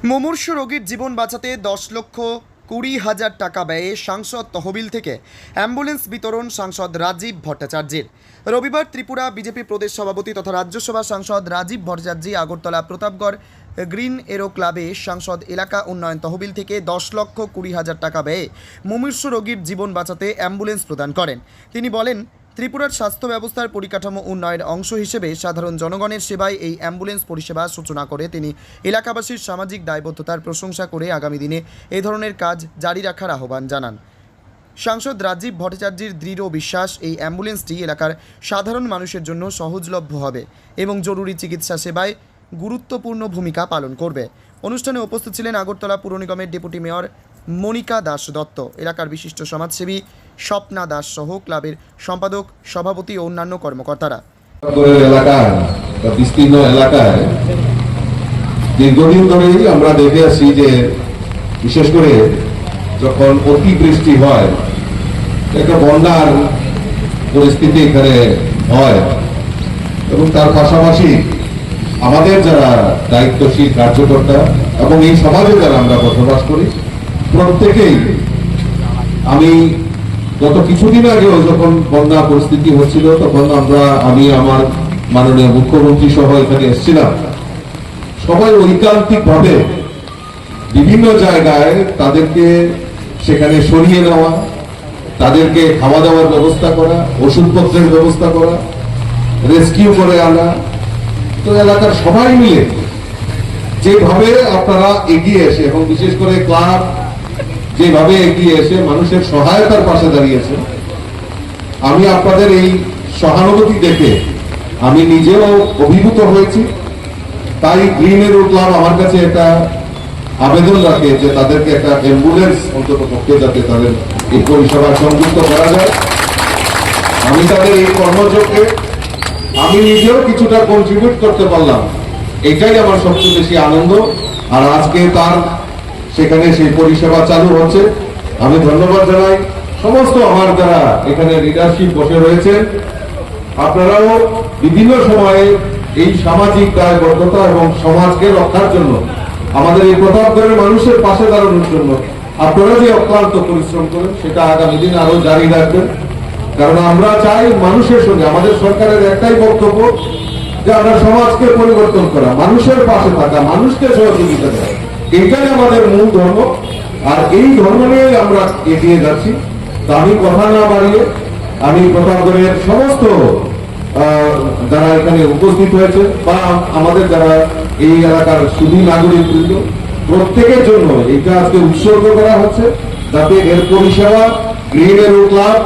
মুমূর্ষু রোগীর জীবন বাঁচাতে 10,20,000 টাকা ব্যয়ে সাংসদ তহবিল থেকে অ্যাম্বুলেন্স বিতরণ সাংসদ রাজীব ভট্টাচার্যের। রবিবার ত্রিপুরা বিজেপি প্রদেশ সভাপতি তথা রাজ্যসভা সাংসদ রাজীব ভট্টাচার্য আগরতলা প্রতাপগড় গ্রিন এরো ক্লাবে সাংসদ এলাকা উন্নয়ন তহবিল থেকে 10,20,000 টাকা ব্যয়ে মুমূর্ষু রোগীর জীবন বাঁচাতে অ্যাম্বুলেন্স প্রদান করেন। তিনি বলেন, ত্রিপুরার স্বাস্থ্য ব্যবস্থার পরিকাঠামো উন্নয়নের অংশ হিসেবে সাধারণ জনগণের সেবায় এই অ্যাম্বুলেন্স পরিষেবা সূচনা করে তিনি এলাকাবাসীর সামাজিক দায়বদ্ধতার প্রশংসা করে আগামী দিনে এই ধরনের কাজ জারি রাখার আহ্বান জানান। সাংসদ রাজীব ভট্টাচার্যের দৃঢ় বিশ্বাস, এই অ্যাম্বুলেন্সটি এলাকার সাধারণ মানুষের জন্য সহজলভ্য হবে এবং জরুরি চিকিৎসা সেবায় গুরুত্বপূর্ণ ভূমিকা পালন করবে। অনুষ্ঠানে উপস্থিত ছিলেন আগরতলা পুর নিগমের ডেপুটি মেয়র মনিকা দাস দত্ত, এলাকার বিশিষ্ট সমাজসেবী স্বপ্না দাস সহ ক্লাবের সম্পাদক, সভাপতি ও অন্যান্য কর্মকর্তারা। এলাকায় বা বিস্তীর্ণ এলাকায় দীর্ঘদিন ধরেই আমরা দেখে আসছি যে বিশেষ করে যখন অতিবৃষ্টি হয়, একটা বন্যার পরিস্থিতি এখানে হয় এবং তার পাশাপাশি আমাদের যারা দায়িত্বশীল কার্যকর্তা এবং এই সমাজে যারা আমরা বসবাস করি প্রত্যেকেই, আমি গত কিছুদিন আগেও যখন বন্যা পরিস্থিতি হচ্ছিল তখন আমি আমার মাননীয় মুখ্যমন্ত্রী সহ এখানে এসেছিলাম। সবাই ঐকান্তিক ভাবে বিভিন্ন জায়গায় তাদেরকে সেখানে সরিয়ে নেওয়া, তাদেরকে খাওয়া দাওয়ার ব্যবস্থা করা, ওষুধপত্রের ব্যবস্থা করা, রেস্কিউ করে আনা। তো এলাকার সবাই মিলে যেভাবে আপনারা এগিয়ে এসে এবং বিশেষ করে ক্লাব যেভাবে এগিয়ে এসে মানুষের সহায়তার পাশে দাঁড়িয়েছে, আমি আপনাদের এই সহানুভূতি দেখে আমি নিজেও অভিভূত হয়েছি। তাই গ্রিন এরো ক্লাব আমার কাছে একটা আবেদন রাখে যে তাদেরকে একটা অ্যাম্বুলেন্স অন্তত পক্ষে যাতে তাদের এই পরিষেবা সংযুক্ত করা যায়। আমি তাদের এই কর্মযোগকে আমি নিজেও কিছুটা কন্ট্রিবিউট করতে পারলাম, এটাই আমার সবচেয়ে বেশি আনন্দ। আর আজকে তার সেখানে সেই পরিষেবা চালু হচ্ছে। আমি ধন্যবাদ জানাই সমস্ত আমার যারা এখানে লিডারশিপ বসে রয়েছেন। আপনারাও বিভিন্ন সময়ে এই সামাজিক দায়বদ্ধতা এবং সমাজকে রক্ষার জন্য, আমাদের এই প্রতাপগড়ের মানুষের পাশে দাঁড়ানোর জন্য আপনারা যে অক্লান্ত পরিশ্রম করেন সেটা আগামী দিন আরো জারি রাখবেন। কারণ আমরা চাই মানুষের সঙ্গে, আমাদের সরকারের একটাই বক্তব্য যে আমরা সমাজকে পরিবর্তন করা, মানুষের পাশে থাকা, মানুষকে সহযোগিতা দেওয়া, এটাই আমাদের মূল ধর্ম। আর এই ধর্ম নিয়ে আমরা এগিয়ে যাচ্ছি। তা আমি কথা না বাড়িয়ে আমি প্রতাপগড়ের সমস্ত যারা এখানে উপস্থিত হয়েছে বা আমাদের যারা এই এলাকার সুধী নাগরিকবৃন্দ প্রত্যেকের জন্য এটা আজকে উৎসর্গ করা হচ্ছে, যাতে এর পরিষেবা গ্রিন এরো ক্লাব,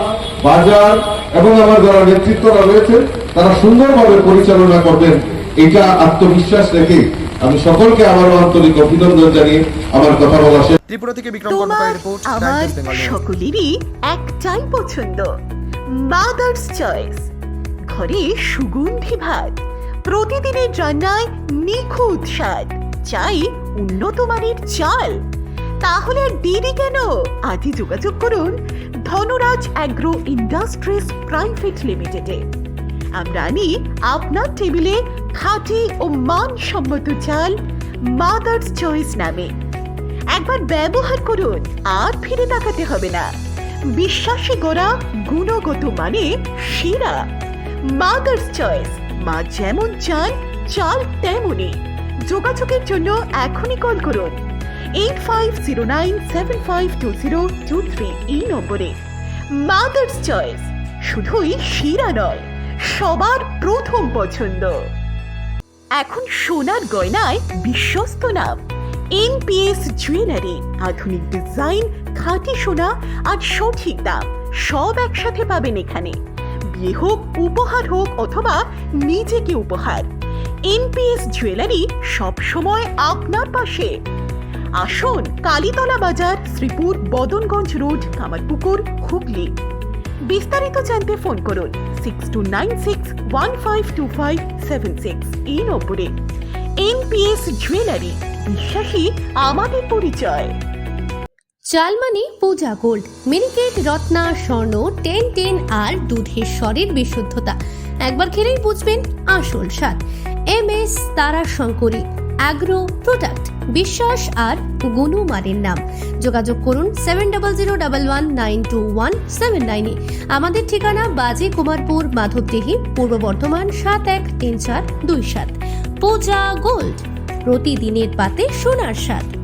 বাজার এবং আমার যারা নেতৃত্বরা রয়েছে তারা সুন্দরভাবে পরিচালনা করবেন। এটা আত্মবিশ্বাস রেখে আমি সকলকে আবারও আন্তরিক অভিনন্দন জানিয়ে আমার কথা বলা শেষ। ত্রিপুরা থেকে বিক্রম কর্মকারের রিপোর্ট, টাইমস বেঙ্গল নিউজ। সকলেরই একটাই পছন্দ, মাদার্স চয়েস। ঘরে সুগন্ধি ভাত, প্রতিদিনের রান্নায় নিখুঁত স্বাদ, চাই উন্নত মানের চাল। তাহলে আর দেরি কেন? আজই যোগাযোগ করুন ধনরাজ অ্যাগ্রো ইন্ডাস্ট্রিজ প্রাইভেট লিমিটেডে। আমরা আনি আপনার টেবিলে খাঁটি ও মানসম্মত চাল মাদার্স চয়েস নামে। একবার ব্যবহার করুন, আর ফিরে তাকাতে হবে না। বিশ্বাসে গড়া গুণগত মানে সেরা মাদার্স চয়েস। মা যেমন চান, চাল তেমনই। যোগাযোগের জন্য এখনই কল করুন 8509752023 এই নম্বরে। মাদার্স চয়েস শুধুই সেরা নয়, সবার প্রথম পছন্দ। এখন সোনার গয়নায় বিশ্বস্ত নাম এনপিএস জুয়েলারি। আধুনিক ডিজাইন, খাঁটি সোনা আর সঠিক দাম সব একসাথে পাবেন এখানে। বিয়ে হোক, উপহার হোক অথবা নিজেকে উপহার, এনপিএস জুয়েলারি সব সময় আপনার পাশে। আসুন কালীতলা বাজার, শ্রীপুর, বদনগঞ্জ রোড, কামারপুকুর, হুগলি। বিস্তারিত জানতে ফোন করুন 6296152576 এই নম্বরে। এনপিএস জুয়েলারি, বিশ্বাসী আমাদের পরিচয়। চাল মানে পূজা গোল্ড, মিনিকেট, রত্না, স্বর্ণ 1010 আর দুধের স্বরের বিশুদ্ধতা। একবার খেলেই বুঝবেন আসল স্বাদ। MS তারা শঙ্করী অ্যাগ্রো প্রোডাক্ট, বিশ্বাস আর গুণমানের নাম। যোগাযোগ করুন 7001192179 আমাদের ঠিকানা বাজে কুমারপুর, মাধবদেহি, পূর্ব বর্ধমান 713427। পূজা গোল্ড, প্রতিদিনের পাতে সোনার স্বাদ।